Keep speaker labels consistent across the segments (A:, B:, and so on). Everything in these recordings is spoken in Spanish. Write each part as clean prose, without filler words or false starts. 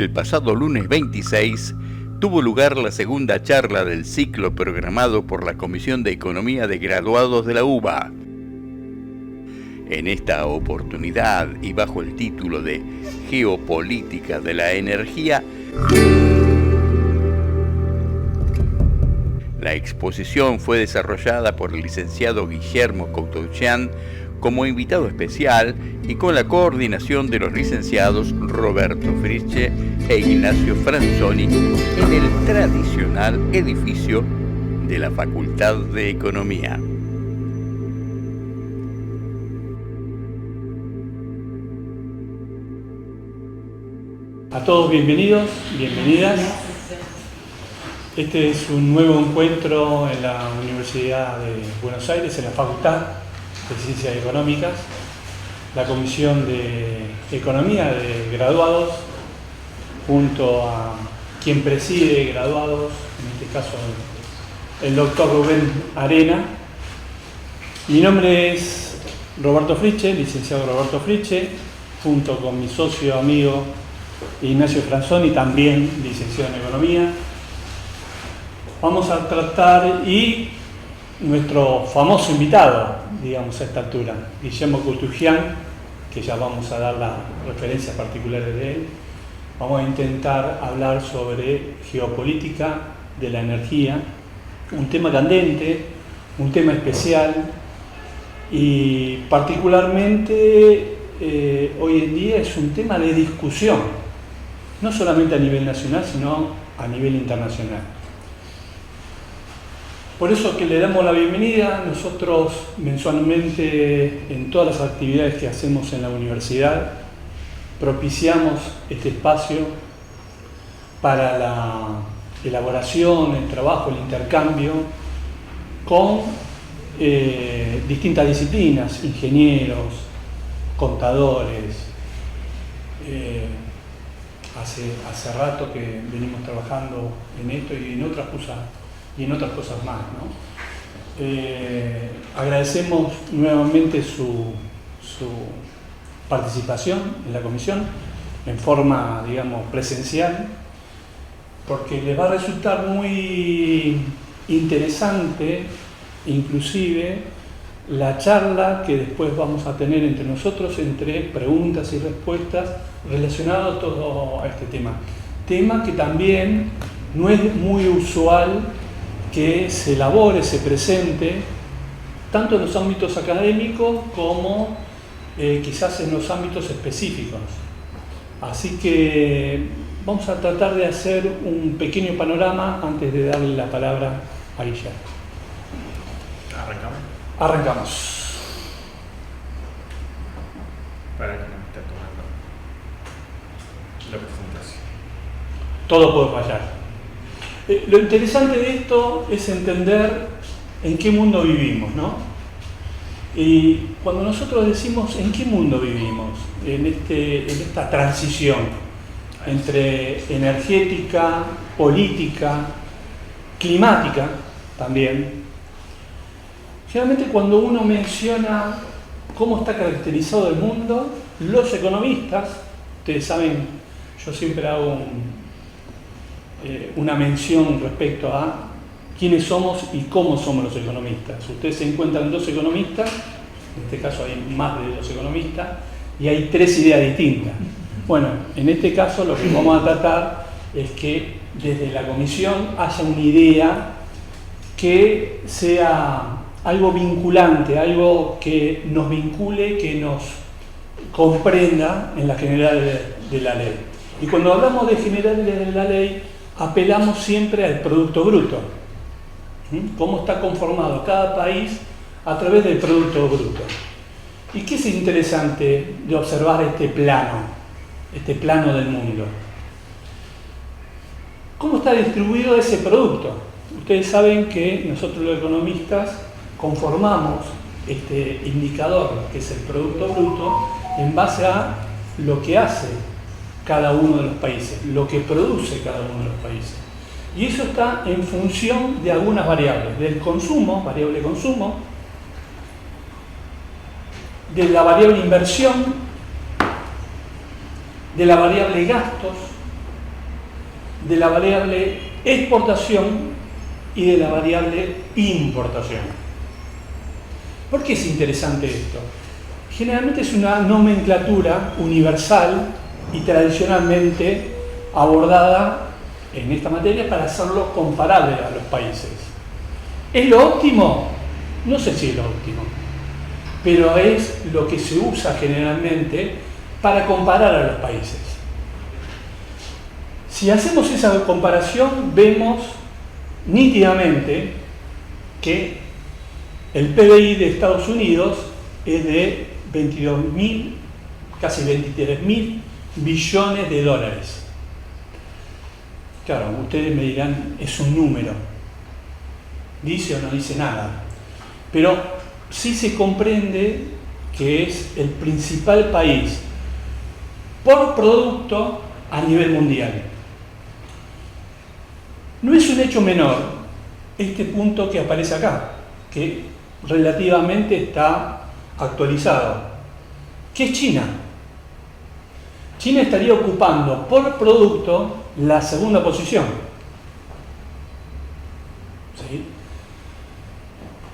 A: El pasado lunes 26 tuvo lugar la segunda charla del ciclo programado por la Comisión de Economía de Graduados de la UBA. En esta oportunidad y bajo el título de Geopolítica de la Energía, la exposición fue desarrollada por el licenciado Guillermo Coutouchian como invitado especial y con la coordinación de los licenciados Roberto Fritzsche e Ignacio Franzoni en el tradicional edificio de la Facultad de Economía.
B: A todos bienvenidos, bienvenidas. Este es un nuevo encuentro en la Universidad de Buenos Aires, en la Facultad de Ciencias Económicas. La Comisión de Economía de Graduados, junto a quien preside Graduados, en este caso el doctor Rubén Arena. Mi nombre es Roberto Fritzsche, licenciado Roberto Fritzsche, junto con mi socio amigo Ignacio Franzoni, también licenciado en Economía. Vamos a tratar, y nuestro famoso invitado, digamos a esta altura, Guillermo Coutouchian, que ya vamos a dar las referencias particulares de él. Vamos a intentar hablar sobre geopolítica de la energía, un tema candente, un tema especial, y particularmente hoy en día es un tema de discusión, no solamente a nivel nacional, sino a nivel internacional. Por eso que le damos la bienvenida. Nosotros mensualmente, en todas las actividades que hacemos en la universidad, propiciamos este espacio para la elaboración, el trabajo, el intercambio con distintas disciplinas, ingenieros, contadores. Hace rato que venimos trabajando en esto y en otras cosas más, ¿no? Agradecemos nuevamente su participación en la comisión en forma, digamos, presencial, porque les va a resultar muy interesante, inclusive, la charla que después vamos a tener entre nosotros, entre preguntas y respuestas relacionadas a todo este tema. Tema que también no es muy usual que se elabore, se presente, tanto en los ámbitos académicos como quizás en los ámbitos específicos. Así que vamos a tratar de hacer un pequeño panorama antes de darle la palabra a Guillermo. Arrancamos.
C: Para que no me esté tomando la presentación.
B: Todo puede fallar. Lo interesante de esto es entender en qué mundo vivimos, ¿no? Y cuando nosotros decimos en qué mundo vivimos, en esta transición entre energética, política, climática también, generalmente cuando uno menciona cómo está caracterizado el mundo, los economistas, ustedes saben, yo siempre hago una mención respecto a quiénes somos y cómo somos los economistas. Ustedes se encuentran dos economistas, en este caso hay más de dos economistas, y hay tres ideas distintas. Bueno, en este caso lo que vamos a tratar es que desde la comisión haya una idea que sea algo vinculante, algo que nos vincule, que nos comprenda en las generales de la ley. Y cuando hablamos de generales de la ley, apelamos siempre al Producto Bruto. Cómo está conformado cada país a través del Producto Bruto. ¿Y qué es interesante de observar este plano del mundo? ¿Cómo está distribuido ese producto? Ustedes saben que nosotros los economistas conformamos este indicador, que es el Producto Bruto, en base a lo que hace cada uno de los países, lo que produce cada uno de los países. Y eso está en función de algunas variables, del consumo, variable consumo, de la variable inversión, de la variable gastos, de la variable exportación y de la variable importación. ¿Por qué es interesante esto? Generalmente es una nomenclatura universal y tradicionalmente abordada en esta materia para hacerlo comparable a los países. ¿Es lo óptimo? No sé si es lo óptimo, pero es lo que se usa generalmente para comparar a los países. Si hacemos esa comparación, vemos nítidamente que el PBI de Estados Unidos es de 22.000, casi 23.000 billones de dólares. Claro, ustedes me dirán, es un número. ¿Dice o no dice nada? Pero sí se comprende que es el principal país por producto a nivel mundial. No es un hecho menor este punto que aparece acá, que relativamente está actualizado, que es China. China estaría ocupando por producto la segunda posición. ¿Sí?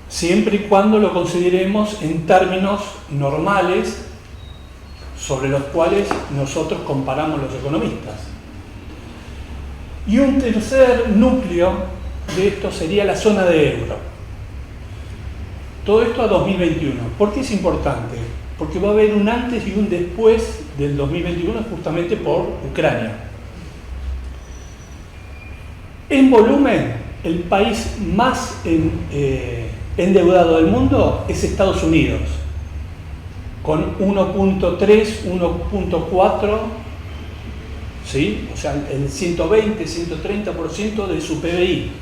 B: Siempre y cuando lo consideremos en términos normales sobre los cuales nosotros comparamos los economistas. Y un tercer núcleo de esto sería la zona de euro. Todo esto a 2021. ¿Por qué es importante? Porque va a haber un antes y un después del 2021 justamente por Ucrania. En volumen, el país más endeudado del mundo es Estados Unidos, con 1.3, 1.4, ¿sí? O sea, el 120, 130% de su PBI.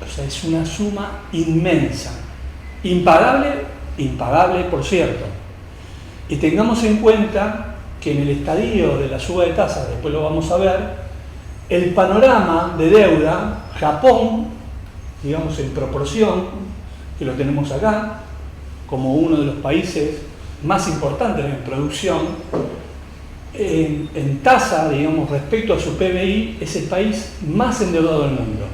B: O sea, es una suma inmensa. Impagable, por cierto. Y tengamos en cuenta que en el estadio de la suba de tasas, después lo vamos a ver, el panorama de deuda, Japón, digamos en proporción, que lo tenemos acá, como uno de los países más importantes en producción, en tasa, digamos, respecto a su PBI, es el país más endeudado del mundo,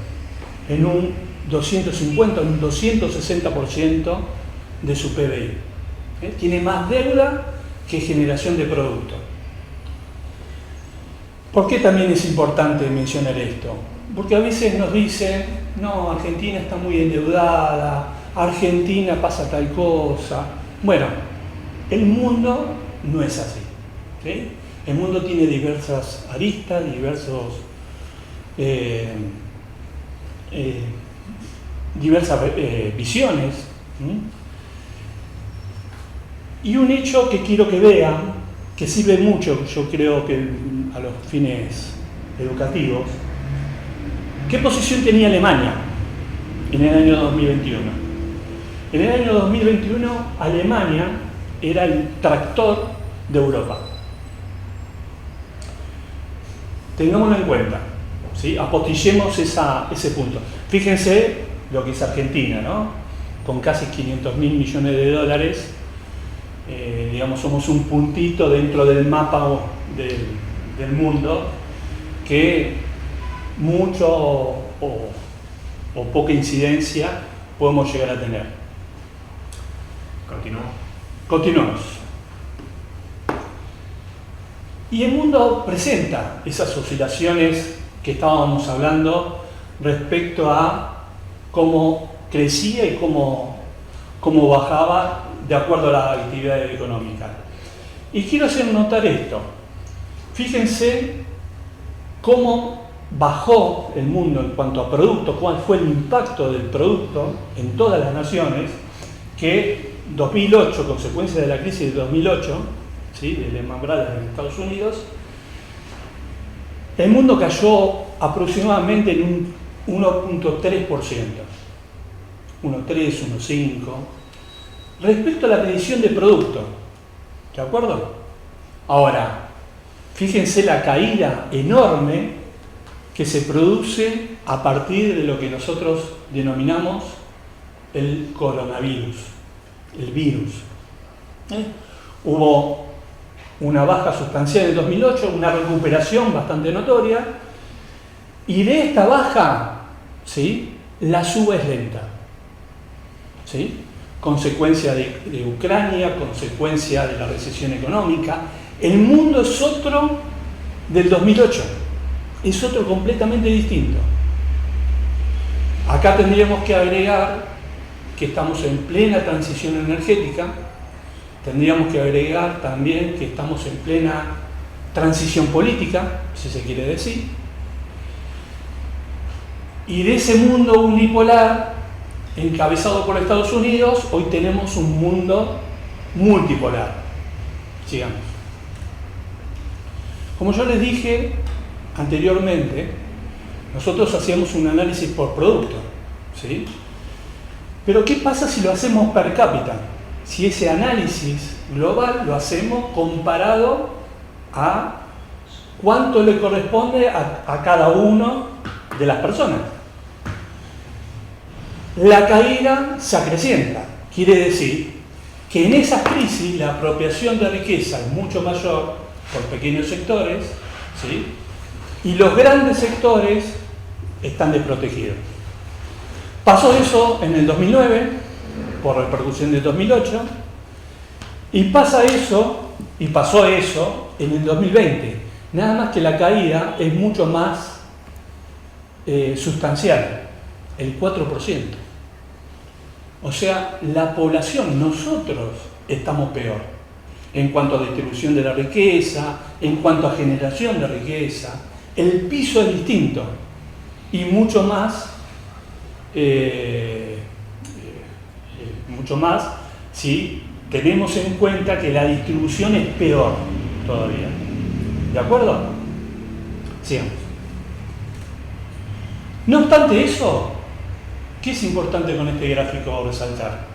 B: en un 250, un 260% de su PBI. Tiene más deuda que generación de producto. ¿Por qué también es importante mencionar esto? Porque a veces nos dicen, no, Argentina está muy endeudada, Argentina pasa tal cosa. Bueno, el mundo no es así, ¿sí? El mundo tiene diversas aristas, diversas visiones. Y un hecho que quiero que vean, que sirve mucho, yo creo que a los fines educativos, ¿qué posición tenía Alemania en el año 2021? En el año 2021 Alemania era el tractor de Europa. Tengámoslo en cuenta, ¿sí? Apostillemos ese punto. Fíjense lo que es Argentina, ¿no? Con casi 500.000 millones de dólares, digamos, somos un puntito dentro del mapa del mundo que mucho o poca incidencia podemos llegar a tener. Continuamos. Y el mundo presenta esas oscilaciones que estábamos hablando respecto a cómo crecía y cómo bajaba de acuerdo a la actividad económica. Y quiero hacer notar esto. Fíjense cómo bajó el mundo en cuanto a producto, cuál fue el impacto del producto en todas las naciones, que 2008, consecuencia de la crisis de 2008, ¿sí? De Lehman Brothers en Estados Unidos, el mundo cayó aproximadamente en un 1.3%, 1.3, 1.5%, respecto a la medición de producto. ¿De acuerdo? Ahora, fíjense la caída enorme que se produce a partir de lo que nosotros denominamos el coronavirus, el virus. Hubo una baja sustancial en 2008, una recuperación bastante notoria, Y de esta baja, ¿sí?, la suba es lenta, ¿sí? Consecuencia de Ucrania, consecuencia de la recesión económica. El mundo es otro del 2008, es otro completamente distinto. Acá tendríamos que agregar que estamos en plena transición energética, tendríamos que agregar también que estamos en plena transición política, si se quiere decir, y de ese mundo unipolar encabezado por Estados Unidos, hoy tenemos un mundo multipolar. Sigamos. Como yo les dije anteriormente, nosotros hacíamos un análisis por producto, ¿sí? Pero ¿qué pasa si lo hacemos per cápita? Si ese análisis global lo hacemos comparado a cuánto le corresponde a cada uno de las personas. La caída se acrecienta, quiere decir que en esas crisis la apropiación de riqueza es mucho mayor por pequeños sectores, ¿sí?, y los grandes sectores están desprotegidos. Pasó eso en el 2009, por repercusión del 2008, y pasó eso en el 2020. Nada más que la caída es mucho más sustancial, el 4%. O sea, la población, nosotros estamos peor en cuanto a distribución de la riqueza, en cuanto a generación de riqueza. El piso es distinto y mucho más si tenemos en cuenta que la distribución es peor todavía. ¿De acuerdo? Sigamos. No obstante eso, ¿qué es importante con este gráfico resaltar?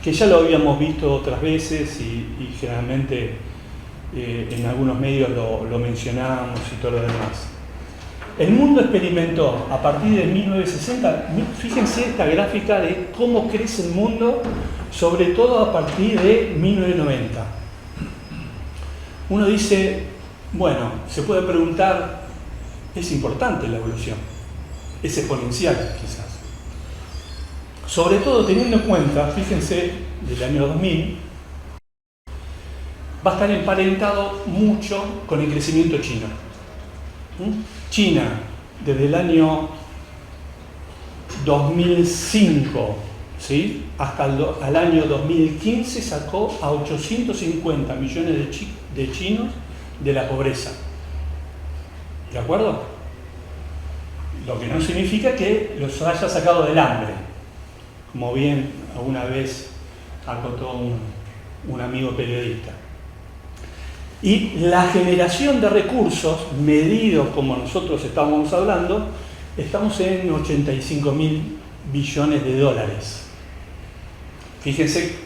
B: Que ya lo habíamos visto otras veces y generalmente en algunos medios lo mencionamos y todo lo demás. El mundo experimentó a partir de 1960, fíjense esta gráfica de cómo crece el mundo, sobre todo a partir de 1990. Uno dice, bueno, se puede preguntar, ¿es importante la evolución? ¿Es exponencial quizás? Sobre todo teniendo en cuenta, fíjense, del año 2000, va a estar emparentado mucho con el crecimiento chino. China, desde el año 2005, ¿sí?, hasta el año 2015 sacó a 850 millones de chinos de la pobreza. ¿De acuerdo? Lo que no significa que los haya sacado del hambre, como bien alguna vez acotó un amigo periodista. Y la generación de recursos, medidos como nosotros estábamos hablando, estamos en 85.000 billones de dólares. Fíjense,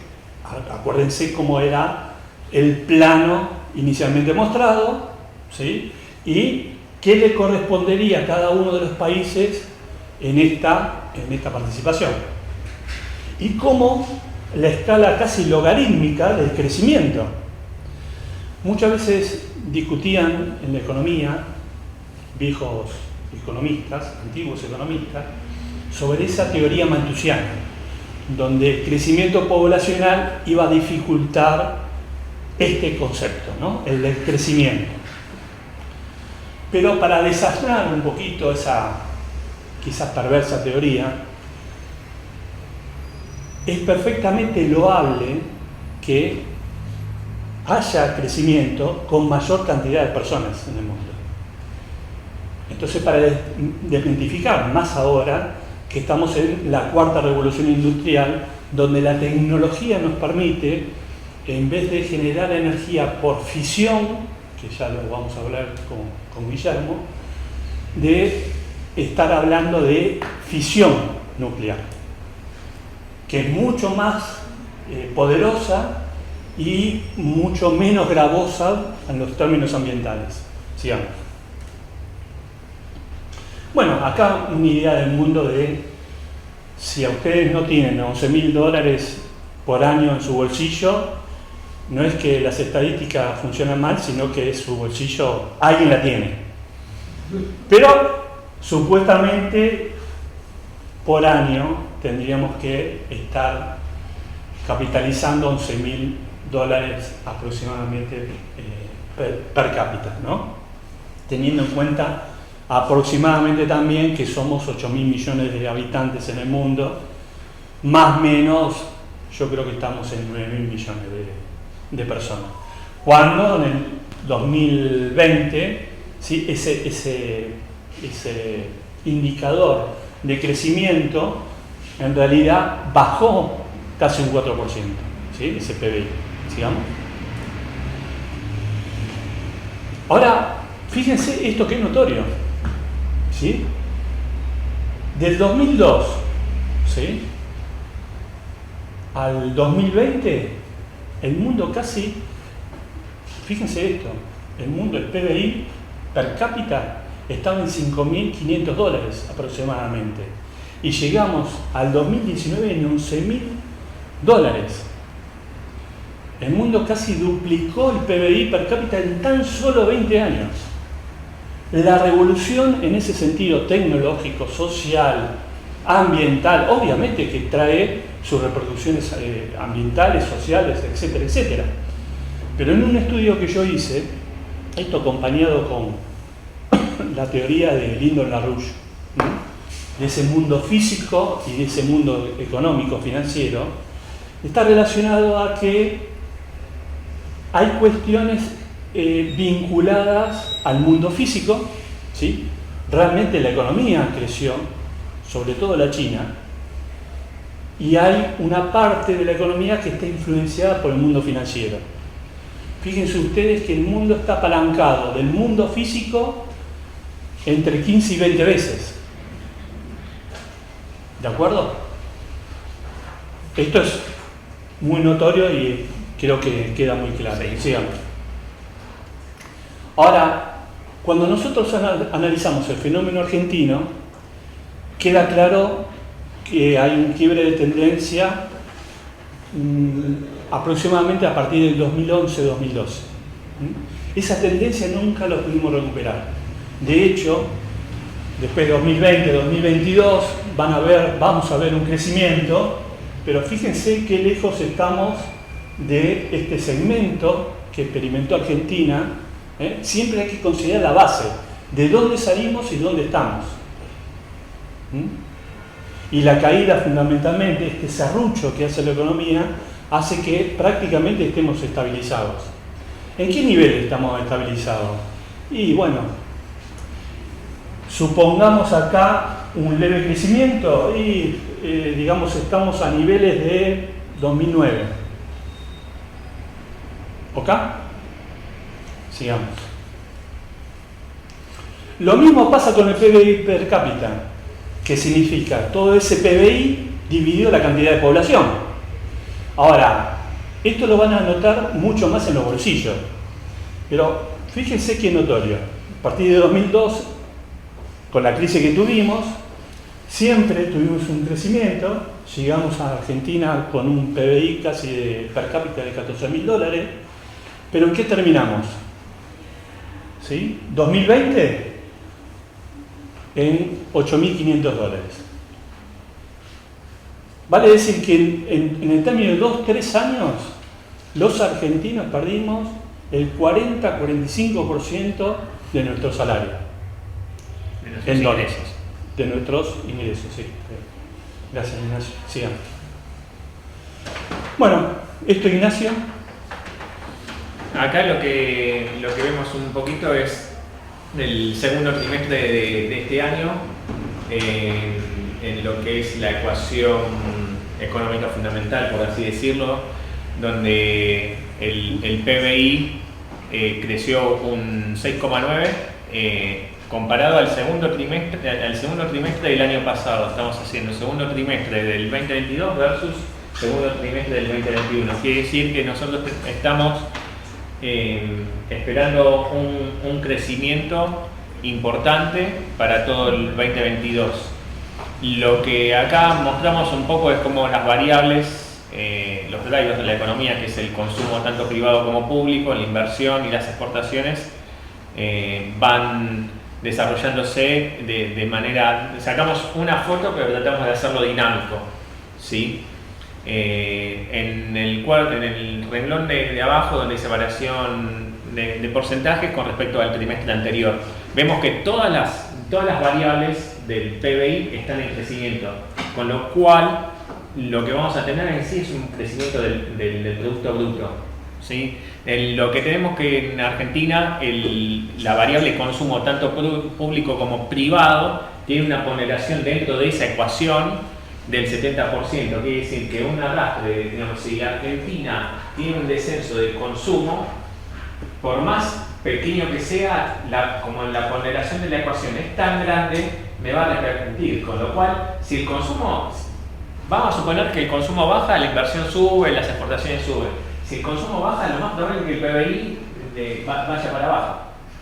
B: acuérdense cómo era el plano inicialmente mostrado, ¿sí?, y qué le correspondería a cada uno de los países en esta participación. Y cómo la escala casi logarítmica del crecimiento. Muchas veces discutían en la economía, viejos economistas, antiguos economistas, sobre esa teoría malthusiana, donde el crecimiento poblacional iba a dificultar este concepto, ¿no?, el del crecimiento. Pero para desasnar un poquito esa quizás perversa teoría, es perfectamente loable que haya crecimiento con mayor cantidad de personas en el mundo. Entonces, para desmitificar más ahora que estamos en la cuarta revolución industrial, donde la tecnología nos permite, en vez de generar energía por fisión, que ya lo vamos a hablar con Guillermo, de estar hablando de fisión nuclear, que es mucho más poderosa y mucho menos gravosa en los términos ambientales. Sigamos. Bueno, acá una idea del mundo de si a ustedes no tienen $11.000 por año en su bolsillo, no es que las estadísticas funcionan mal, sino que su bolsillo alguien la tiene. Pero supuestamente por año tendríamos que estar capitalizando $11.000 aproximadamente per cápita, ¿no? Teniendo en cuenta aproximadamente también que somos 8.000 millones de habitantes en el mundo, más o menos yo creo que estamos en 9.000 millones de personas. Cuando en el 2020, ¿sí? ese indicador de crecimiento en realidad bajó casi un 4%, ¿sí? Ese PBI, sigamos. Ahora, fíjense esto que es notorio, ¿sí? Del 2002, ¿sí?, al 2020, el mundo casi, fíjense esto, el mundo, el PBI per cápita estaba en $5.500 aproximadamente. Y llegamos al 2019 en $11.000. El mundo casi duplicó el PBI per cápita en tan solo 20 años. La revolución en ese sentido tecnológico, social, ambiental, obviamente que trae sus repercusiones ambientales, sociales, etcétera, etcétera. Pero en un estudio que yo hice, esto acompañado con la teoría de Lyndon LaRouche, ¿no?, de ese mundo físico y de ese mundo económico, financiero, está relacionado a que hay cuestiones vinculadas al mundo físico, ¿sí? Realmente la economía creció, sobre todo la China, y hay una parte de la economía que está influenciada por el mundo financiero. Fíjense ustedes que el mundo está apalancado del mundo físico entre 15 y 20 veces. ¿De acuerdo? Esto es muy notorio y creo que queda muy claro. Sigamos. Ahora, cuando nosotros analizamos el fenómeno argentino, queda claro que hay un quiebre de tendencia aproximadamente a partir del 2011-2012. Esa tendencia nunca la pudimos recuperar. De hecho, después de 2020-2022 vamos a ver un crecimiento, pero fíjense qué lejos estamos de este segmento que experimentó Argentina. Siempre hay que considerar la base, de dónde salimos y dónde estamos. Y la caída, fundamentalmente, este serrucho que hace la economía, hace que prácticamente estemos estabilizados. ¿En qué nivel estamos estabilizados? Y bueno, supongamos acá un leve crecimiento y digamos estamos a niveles de 2009. ¿Ok? Sigamos. Lo mismo pasa con el PBI per cápita, que significa todo ese PBI dividido la cantidad de población. Ahora, esto lo van a notar mucho más en los bolsillos, pero fíjense que es notorio. A partir de 2002, con la crisis que tuvimos, siempre tuvimos un crecimiento. Llegamos a Argentina con un PBI casi per cápita de $14.000, pero ¿en qué terminamos? ¿Sí? 2020 en $8.500. Vale decir que en el término de 2-3 años, los argentinos perdimos el 40-45% de nuestro salario. En dólares. De nuestros ingresos, sí. Gracias, Ignacio. Sigamos. Bueno, esto, Ignacio.
C: Acá lo que vemos un poquito es el segundo trimestre de este año, en lo que es la ecuación económica fundamental, por así decirlo, donde el PBI creció un 6,9 comparado al segundo trimestre del año pasado. Estamos haciendo segundo trimestre del 2022 versus segundo trimestre del 2021. Quiere decir que nosotros estamos esperando un crecimiento importante para todo el 2022. Lo que acá mostramos un poco es cómo las variables, los drivers de la economía, que es el consumo tanto privado como público, la inversión y las exportaciones, van desarrollándose de manera... Sacamos una foto, pero tratamos de hacerlo dinámico, ¿sí? En el renglón de abajo, donde dice variación de porcentajes con respecto al trimestre anterior, vemos que todas las variables del PBI están en crecimiento, con lo cual lo que vamos a tener en sí es un crecimiento del Producto Bruto, ¿sí? Lo que tenemos que en Argentina, la variable consumo, tanto público como privado, tiene una ponderación dentro de esa ecuación del 70%, quiere decir que un arrastre, digamos, si la Argentina tiene un descenso de consumo, por más pequeño que sea, como la ponderación de la ecuación es tan grande, me va a repercutir, con lo cual, si el consumo, vamos a suponer que el consumo baja, la inversión sube, las exportaciones suben. Si el consumo baja, lo más probable es que el PBI vaya para abajo,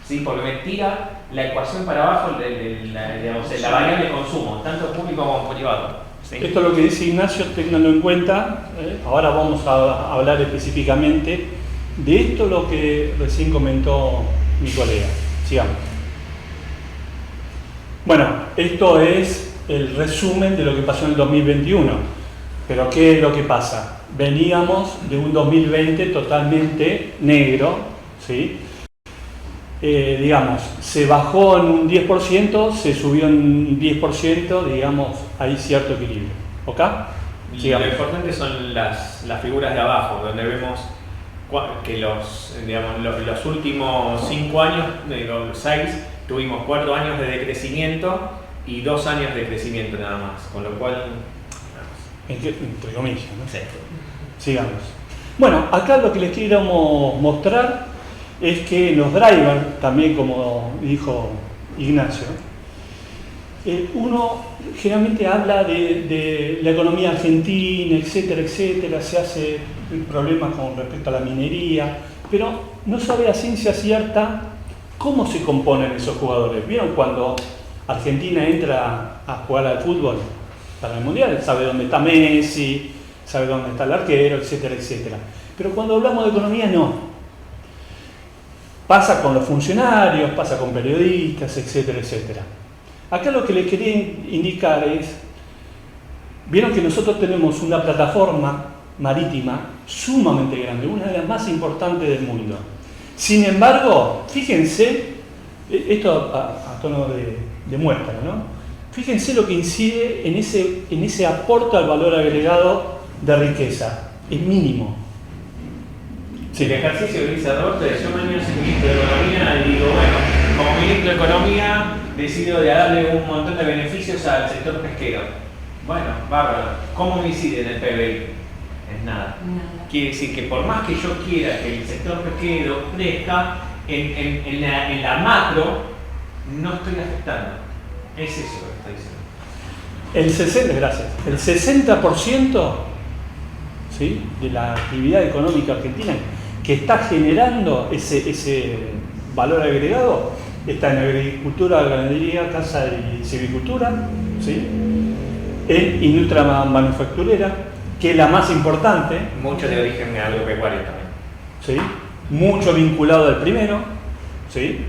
C: ¿sí? Porque me tira la ecuación para abajo, la variable de consumo, tanto público como privado. ¿Sí?
B: Esto es lo que dice Ignacio, ténganlo en cuenta. Ahora vamos a hablar específicamente de esto, lo que recién comentó mi colega. Sigamos. Bueno, esto es el resumen de lo que pasó en el 2021. Pero ¿qué es lo que pasa? Veníamos de un 2020 totalmente negro, ¿sí? Digamos, se bajó en un 10%, se subió en un 10%, digamos, hay cierto equilibrio. ¿Ok?
C: Lo importante son las figuras de abajo, donde vemos que los últimos 5 años, de los 6, tuvimos 4 años de decrecimiento y 2 años de crecimiento nada más, con lo cual...
B: Entre comillas, ¿no?
C: Sí.
B: Sigamos. Bueno, acá lo que les quiero mostrar es que los drivers, también como dijo Ignacio, uno generalmente habla de la economía argentina, etcétera, etcétera, se hace problemas con respecto a la minería, pero no sabe a ciencia cierta cómo se componen esos jugadores. ¿Vieron cuando Argentina entra a jugar al fútbol para el Mundial? Sabe dónde está Messi, sabe dónde está el arquero, etcétera, etcétera. Pero cuando hablamos de economía, no. Pasa con los funcionarios, pasa con periodistas, etcétera, etcétera. Acá lo que les quería indicar es, vieron que nosotros tenemos una plataforma marítima sumamente grande, una de las más importantes del mundo. Sin embargo, fíjense, esto a tono de muestra, ¿no? Fíjense lo que incide en ese aporte al valor agregado de riqueza, es mínimo.
C: Sí. El ejercicio que dice Roberto, yo mañana soy ministro de Economía y digo, bueno, como ministro de Economía decido de darle un montón de beneficios al sector pesquero. Bueno, bárbaro. ¿Cómo me incide en el PBI? Es nada. Quiere decir que por más que yo quiera que el sector pesquero crezca, en la macro no estoy afectando. Es eso lo que estoy diciendo.
B: Gracias. El 60%, ¿sí?, de la actividad económica argentina que está generando ese valor agregado está en agricultura, ganadería, caza y silvicultura, ¿sí?, en industria manufacturera, que es la más importante.
C: Mucho de origen agropecuario también.
B: ¿Sí? Mucho vinculado al primero, ¿sí?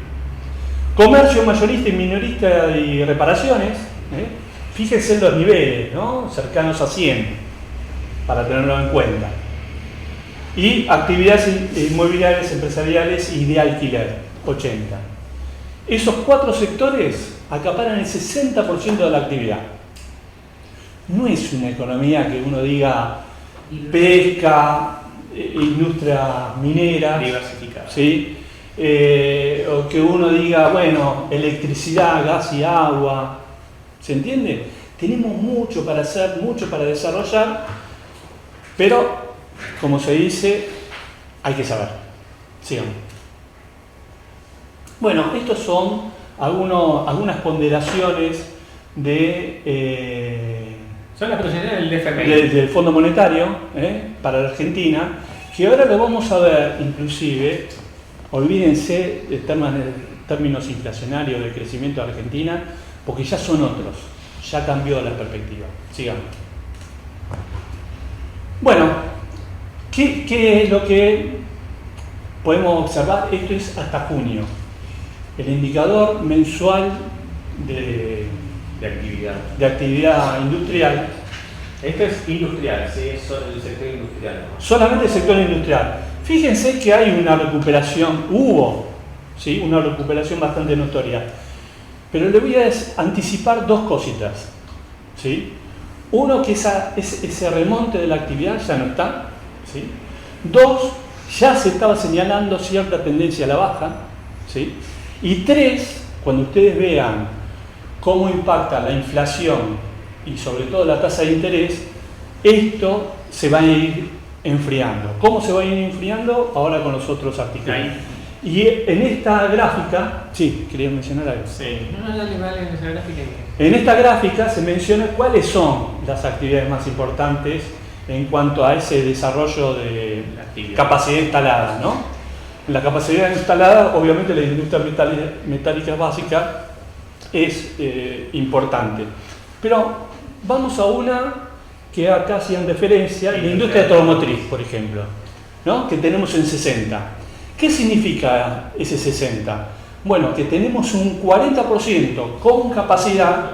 B: Comercio mayorista y minorista y reparaciones, fíjense en los niveles, ¿no?, cercanos a 100, para tenerlo en cuenta. Y actividades inmobiliarias, empresariales y de alquiler, 80. Esos 4 sectores acaparan el 60% de la actividad. No es una economía que uno diga pesca, industria minera,
C: diversificada,
B: ¿sí?, o que uno diga, bueno, electricidad, gas y agua. ¿Se entiende? Tenemos mucho para hacer, mucho para desarrollar, pero, como se dice, hay que saber. Sigamos. Bueno, estos son algunas ponderaciones
C: son las proyecciones del FMI.
B: Del Fondo Monetario para la Argentina, que ahora lo vamos a ver, inclusive, olvídense de términos inflacionarios del crecimiento de Argentina, porque ya son otros, ya cambió la perspectiva. Sigamos. Bueno, ¿qué es lo que podemos observar? Esto es hasta junio. el indicador mensual de actividad industrial.
C: Esto es industrial, sí, es solo el sector industrial.
B: Solamente el sector industrial. Fíjense que hay una recuperación, ¿sí? Una recuperación bastante notoria. Pero le voy a anticipar dos cositas, ¿sí? Uno, que ese remonte de la actividad ya no está, ¿sí? Dos, ya se estaba señalando cierta tendencia a la baja, ¿sí? Y tres, cuando ustedes vean cómo impacta la inflación y sobre todo la tasa de interés, esto se va a ir enfriando. ¿Cómo se va a ir enfriando? Ahora con los otros artículos. Y en esta gráfica, sí, quería mencionar algo.
C: Sí, vale, en esa gráfica.
B: En esta gráfica se menciona cuáles son las actividades más importantes en cuanto a ese desarrollo de capacidad instalada, ¿no? La capacidad instalada, obviamente la industria metálica básica es importante. Pero vamos a una que acá hacían referencia, la industria automotriz, por ejemplo, ¿no? Que tenemos en 60. ¿Qué significa ese 60? Bueno, que tenemos un 40% con capacidad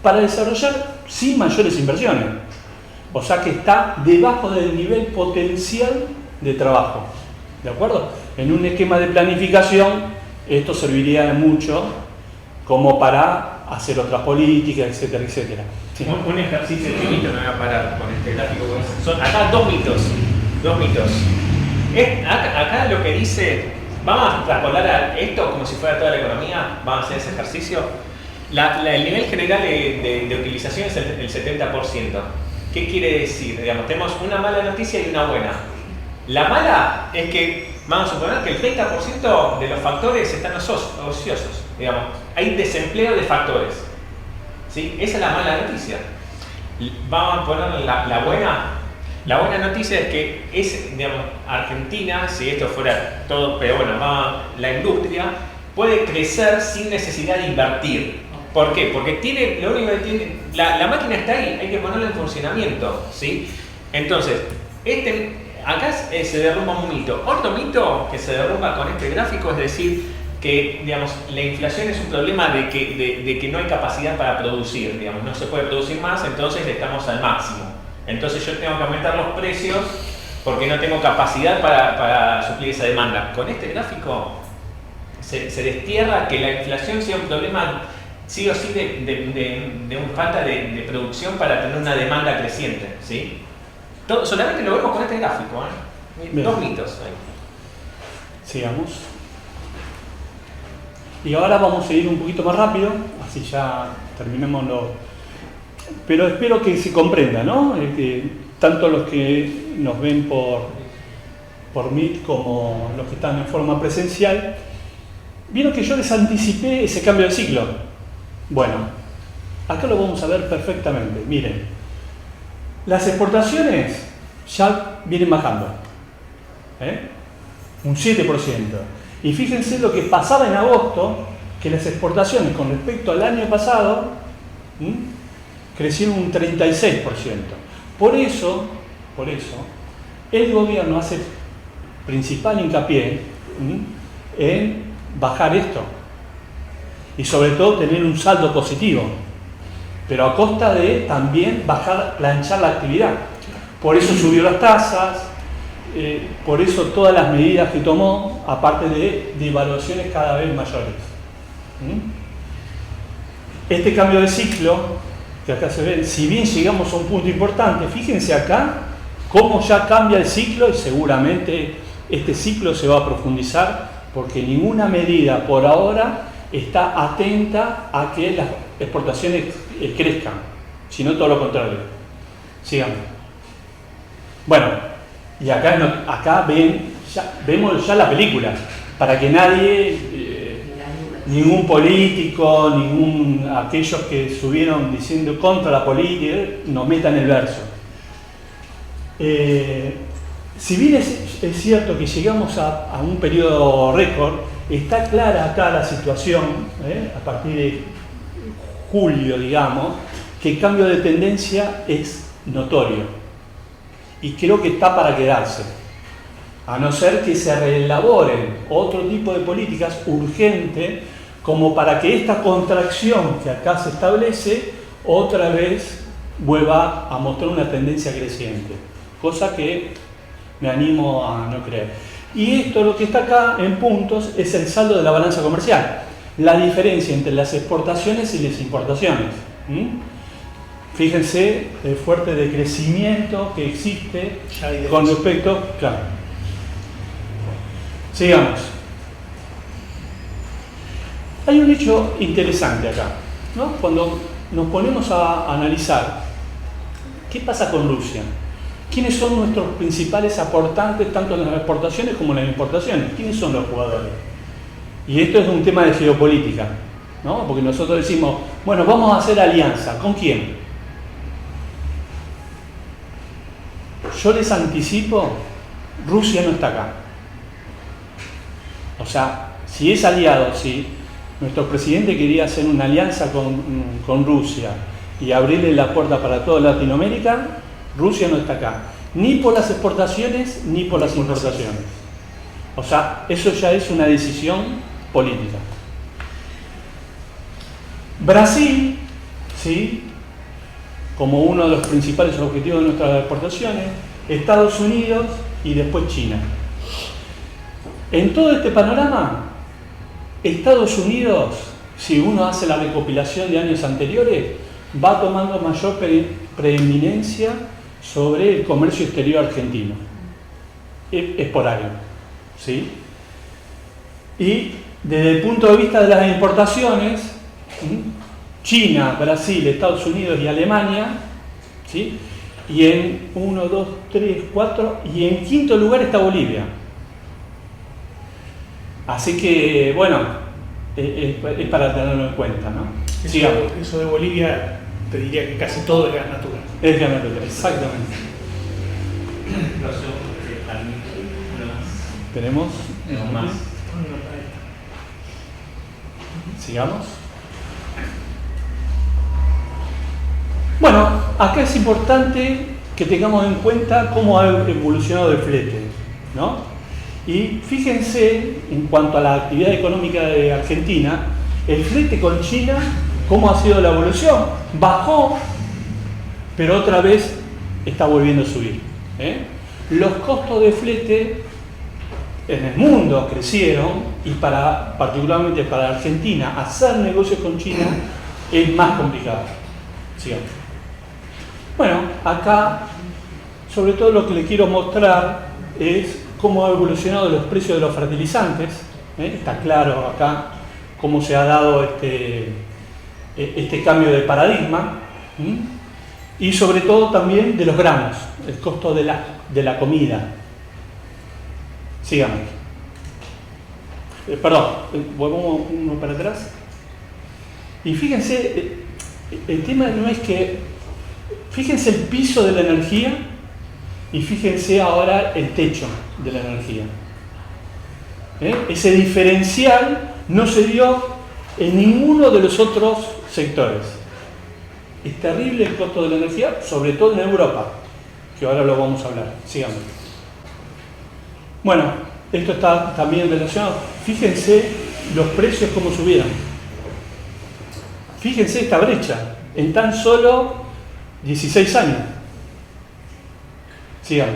B: para desarrollar sin mayores inversiones. O sea que está debajo del nivel potencial de trabajo. ¿De acuerdo? En un esquema de planificación, esto serviría de mucho como para hacer otras políticas, etcétera, etcétera.
C: Sí. Un ejercicio finito, me voy a parar con este gráfico. Son acá dos mitos. Acá lo que dice, vamos a traspolar a esto como si fuera toda la economía, vamos a hacer ese ejercicio. El nivel general de utilización es el 70%. ¿Qué quiere decir? Digamos, tenemos una mala noticia y una buena. La mala es que, vamos a suponer que el 30% de los factores están ociosos. Digamos, hay desempleo de factores. ¿Sí? Esa es la mala noticia. Vamos a poner la buena. La buena noticia es que digamos, Argentina, si esto fuera todo, pero bueno, la industria puede crecer sin necesidad de invertir. ¿Por qué? Porque lo único que tiene, la máquina está ahí, hay que ponerla en funcionamiento, ¿sí? Entonces, acá se derrumba un mito. Otro mito que se derrumba con este gráfico es decir que, digamos, la inflación es un problema de que no hay capacidad para producir, digamos, no se puede producir más, entonces estamos al máximo. Entonces yo tengo que aumentar los precios porque no tengo capacidad para suplir esa demanda. Con este gráfico se destierra que la inflación sea un problema sí o sí de una falta de producción para tener una demanda creciente, ¿sí? Solamente lo vemos con este gráfico, ¿eh? Dos mitos ahí.
B: Sigamos. Y ahora vamos a ir un poquito más rápido, así ya terminemos Pero espero que se comprenda, ¿no? Que tanto los que nos ven por Meet como los que están en forma presencial, vieron que yo les anticipé ese cambio de ciclo. Bueno, acá lo vamos a ver perfectamente. Miren, las exportaciones ya vienen bajando, un 7%. Y fíjense lo que pasaba en agosto, que las exportaciones con respecto al año pasado crecieron un 36%. Por eso, el gobierno hace principal hincapié en bajar esto. Y sobre todo tener un saldo positivo. Pero a costa de también planchar la actividad. Por eso subió las tasas, por eso todas las medidas que tomó, aparte de devaluaciones cada vez mayores. Este cambio de ciclo, que acá se ve, si bien llegamos a un punto importante, fíjense acá cómo ya cambia el ciclo y seguramente este ciclo se va a profundizar porque ninguna medida por ahora está atenta a que las exportaciones crezcan, sino todo lo contrario. Sigamos. Bueno, y acá vemos ya la película, para que nadie, ningún político, aquellos que subieron diciendo contra la política, nos metan el verso. Si bien es cierto que llegamos a un periodo récord, está clara acá la situación, a partir de julio, digamos, que el cambio de tendencia es notorio. Y creo que está para quedarse. A no ser que se reelaboren otro tipo de políticas urgentes como para que esta contracción que acá se establece otra vez vuelva a mostrar una tendencia creciente, cosa que me animo a no creer. Y esto, lo que está acá en puntos, es el saldo de la balanza comercial, la diferencia entre las exportaciones y las importaciones. Fíjense el fuerte decrecimiento que existe con respecto... Claro. Sigamos. Hay un hecho interesante acá, ¿no? Cuando nos ponemos a analizar qué pasa con Rusia, quiénes son nuestros principales aportantes tanto en las exportaciones como en las importaciones, quiénes son los jugadores. Y esto es un tema de geopolítica, ¿no? Porque nosotros decimos, bueno, vamos a hacer alianza, ¿con quién? Yo les anticipo, Rusia no está acá. O sea, si es aliado, si nuestro presidente quería hacer una alianza con Rusia y abrirle la puerta para toda Latinoamérica, Rusia no está acá. Ni por las exportaciones, ni por las importaciones. O sea, eso ya es una decisión política. Brasil, ¿sí?, como uno de los principales objetivos de nuestras exportaciones, Estados Unidos y después China. En todo este panorama, Estados Unidos, si uno hace la recopilación de años anteriores, va tomando mayor preeminencia sobre el comercio exterior argentino. Es por año, ¿sí? Y desde el punto de vista de las importaciones, China, Brasil, Estados Unidos y Alemania, ¿sí?, y en 1, 2, 3, 4, y en quinto lugar está Bolivia. Así que, bueno, es para tenerlo en cuenta, ¿no?
D: Eso de Bolivia, te diría que casi todo es gas natural.
B: Es gas natural, exactamente. ¿Tenemos más? Sigamos. Bueno, acá es importante que tengamos en cuenta cómo ha evolucionado el flete, ¿no? Y fíjense, en cuanto a la actividad económica de Argentina, el flete con China, cómo ha sido la evolución. Bajó, pero otra vez está volviendo a subir, ¿eh? Los costos de flete en el mundo crecieron y particularmente para Argentina, hacer negocios con China es más complicado. Sigamos. Bueno, acá, sobre todo lo que les quiero mostrar es cómo ha evolucionado los precios de los fertilizantes. Está claro acá cómo se ha dado este cambio de paradigma. Y sobre todo también de los granos, el costo de la comida. Sigamos. Perdón, volvemos uno para atrás. Y fíjense, el tema no es que... Fíjense el piso de la energía y fíjense ahora el techo de la energía. Ese diferencial no se dio en ninguno de los otros sectores. Es terrible el costo de la energía, sobre todo en Europa, que ahora lo vamos a hablar. Sigamos. Bueno, esto está también relacionado. Fíjense los precios cómo subieron. Fíjense esta brecha en tan solo 16 años. Sigamos.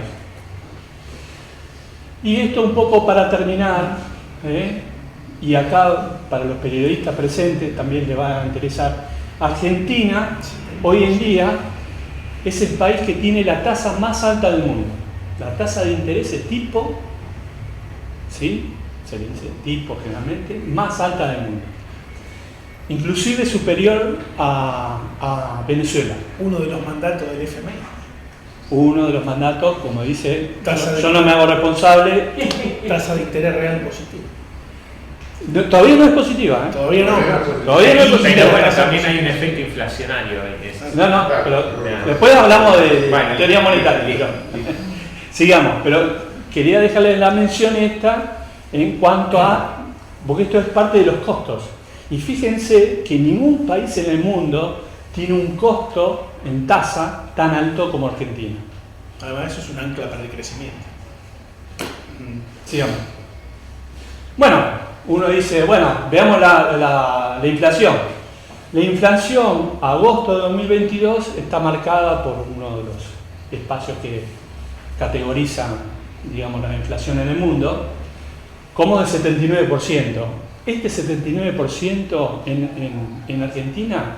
B: Y esto un poco para terminar, y acá para los periodistas presentes también les va a interesar. Argentina hoy en día es el país que tiene la tasa más alta del mundo. La tasa de interés es tipo, ¿sí?, se le dice tipo generalmente, más alta del mundo. Inclusive superior a Venezuela.
D: Uno de los mandatos del FMI.
B: Uno de los mandatos, como dice, yo no me hago responsable.
D: Tasa de interés real positiva.
B: Todavía no es positiva, ¿eh?
D: Todavía no.
B: Todavía no es positiva.
C: Pero bueno, también hay un efecto inflacionario.
B: No, pero después hablamos de teoría monetaria. Sigamos, pero quería dejarles la mención esta en cuanto a, porque esto es parte de los costos. Y fíjense que ningún país en el mundo tiene un costo en tasa tan alto como Argentina.
D: Además, eso es un ancla para el crecimiento.
B: Sigamos. Bueno, uno dice, bueno, veamos la inflación. La inflación, agosto de 2022, está marcada por uno de los espacios que categorizan, digamos, la inflación en el mundo, como del 79%. Este 79% en Argentina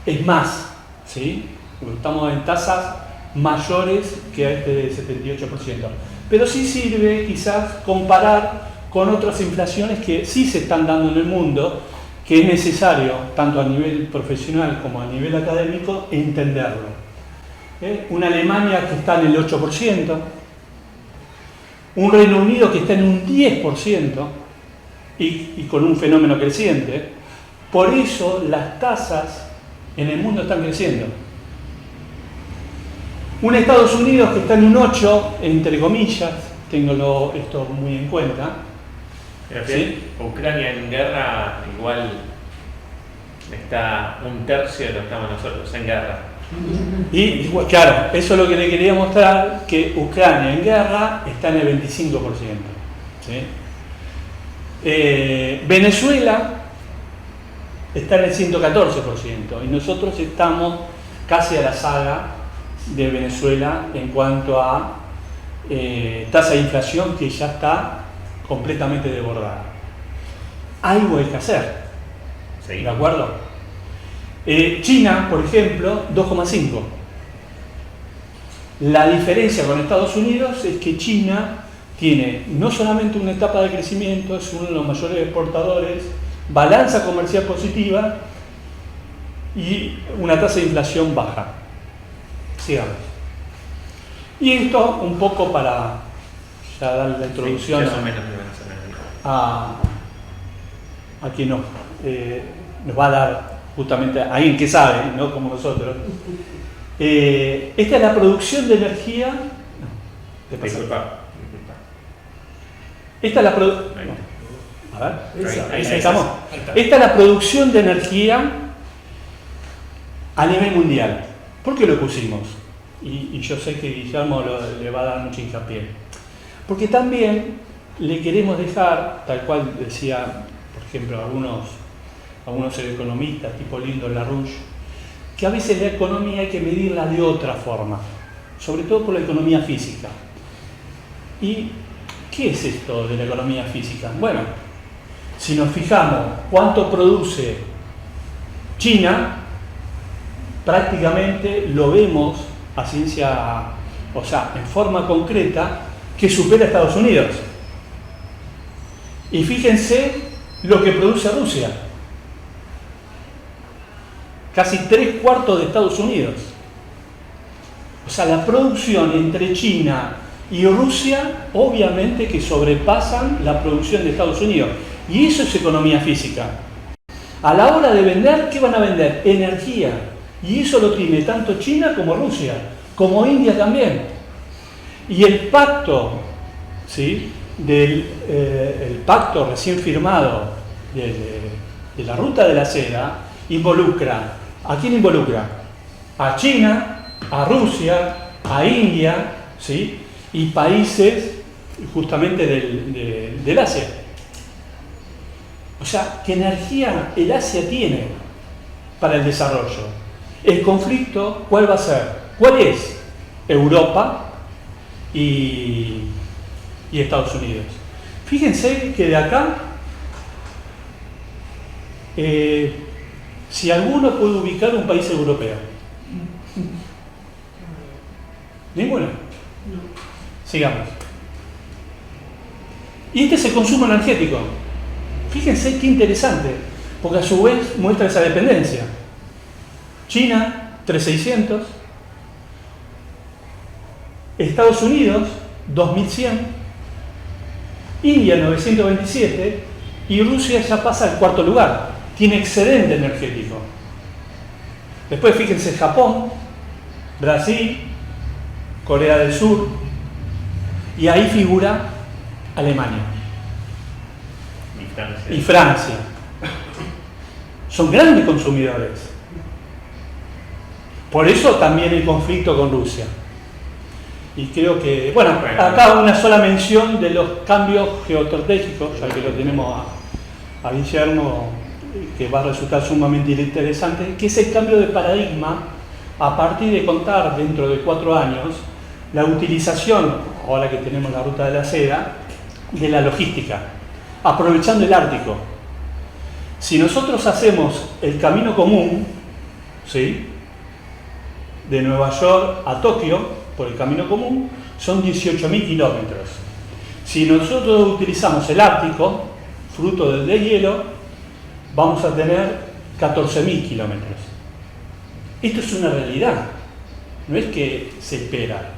B: es más, ¿sí? Porque estamos en tasas mayores que a este del 78%. Pero sí sirve quizás comparar con otras inflaciones que sí se están dando en el mundo, que es necesario, tanto a nivel profesional como a nivel académico, entenderlo. Una Alemania que está en el 8%, un Reino Unido que está en un 10% y con un fenómeno creciente. Por eso las tasas en el mundo están creciendo. Un Estados Unidos que está en un 8, entre comillas, tengo esto muy en cuenta.
C: ¿Sí? Ucrania en guerra igual está un tercio de lo que estamos nosotros en guerra.
B: Y claro, eso es lo que le quería mostrar, que Ucrania en guerra está en el 25%. ¿Sí? Venezuela está en el 114% y nosotros estamos casi a la saga de Venezuela en cuanto a tasa de inflación que ya está completamente desbordada. Algo hay que hacer,
C: Sí.
B: ¿de acuerdo? China, por ejemplo, 2,5. La diferencia con Estados Unidos es que China tiene no solamente una etapa de crecimiento, es uno de los mayores exportadores, balanza comercial positiva y una tasa de inflación baja. Sigamos. Y esto un poco para ya dar la introducción
C: Sí, menos.
B: a quien nos va a dar justamente a alguien que sabe, no como nosotros. Esta es la producción de energía.
C: Disculpa.
B: Esta es la estamos. Esta es la producción de energía a nivel mundial. ¿Por qué lo pusimos? Y yo sé que Guillermo le va a dar mucho hincapié. Porque también le queremos dejar, tal cual decía, por ejemplo, algunos economistas, tipo Lyndon LaRouche, que a veces la economía hay que medirla de otra forma, sobre todo por la economía física. ¿Y qué es esto de la economía física? Bueno, si nos fijamos cuánto produce China, prácticamente lo vemos a ciencia, o sea, en forma concreta, que supera a Estados Unidos. Y fíjense lo que produce Rusia. Casi 3/4 de Estados Unidos. O sea, la producción entre China y Rusia, obviamente que sobrepasan la producción de Estados Unidos. Y eso es economía física. A la hora de vender, ¿qué van a vender? Energía. Y eso lo tiene tanto China como Rusia, como India también. Y el pacto, ¿sí? El pacto recién firmado de la Ruta de la Seda involucra, ¿a quién involucra? A China, a Rusia, a India, ¿sí? Y países justamente del Asia. O sea, ¿qué energía el Asia tiene para el desarrollo? El conflicto, ¿cuál va a ser? ¿Cuál es? Europa y Estados Unidos. Fíjense que de acá, si alguno puede ubicar un país europeo. ¿Ninguno? Sigamos. Y este es el consumo energético. Fíjense qué interesante, porque a su vez muestra esa dependencia. China, 3.600. Estados Unidos, 2.100. India, 927. Y Rusia ya pasa al cuarto lugar. Tiene excedente energético. Después fíjense Japón, Brasil, Corea del Sur. Y ahí figura Alemania. Y Francia. Son grandes consumidores. Por eso también el conflicto con Rusia. Y creo que, bueno, acá una sola mención de los cambios geoestratégicos, ya que lo tenemos a Guillermo, que va a resultar sumamente interesante, que es el cambio de paradigma a partir de contar dentro de 4 años la utilización, ahora que tenemos la ruta de la seda, de la logística, aprovechando el Ártico. Si nosotros hacemos el camino común, ¿sí?, de Nueva York a Tokio, por el camino común, son 18.000 kilómetros. Si nosotros utilizamos el Ártico, fruto del deshielo, vamos a tener 14.000 kilómetros. Esto es una realidad, no es que se espera.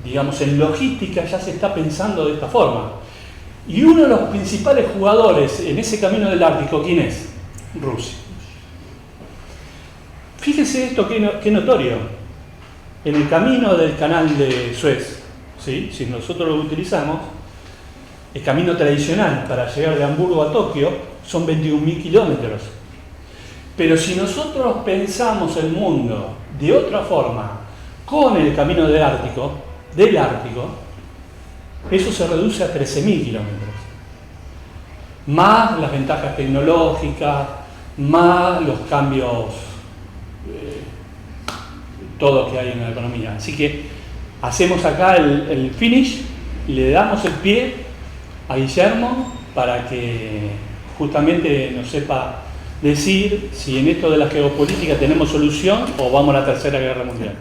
B: Digamos, en logística ya se está pensando de esta forma. Y uno de los principales jugadores en ese camino del Ártico, ¿quién es? Rusia. Fíjese esto qué notorio. En el camino del canal de Suez, ¿sí?, si nosotros lo utilizamos, el camino tradicional para llegar de Hamburgo a Tokio son 21.000 kilómetros. Pero si nosotros pensamos el mundo de otra forma, con el camino del Ártico, eso se reduce a 13.000 kilómetros. Más las ventajas tecnológicas, más los cambios, todo que hay en la economía. Así que hacemos acá el finish, le damos el pie a Guillermo para que justamente nos sepa decir si en esto de la geopolítica tenemos solución o vamos a la Tercera Guerra Mundial.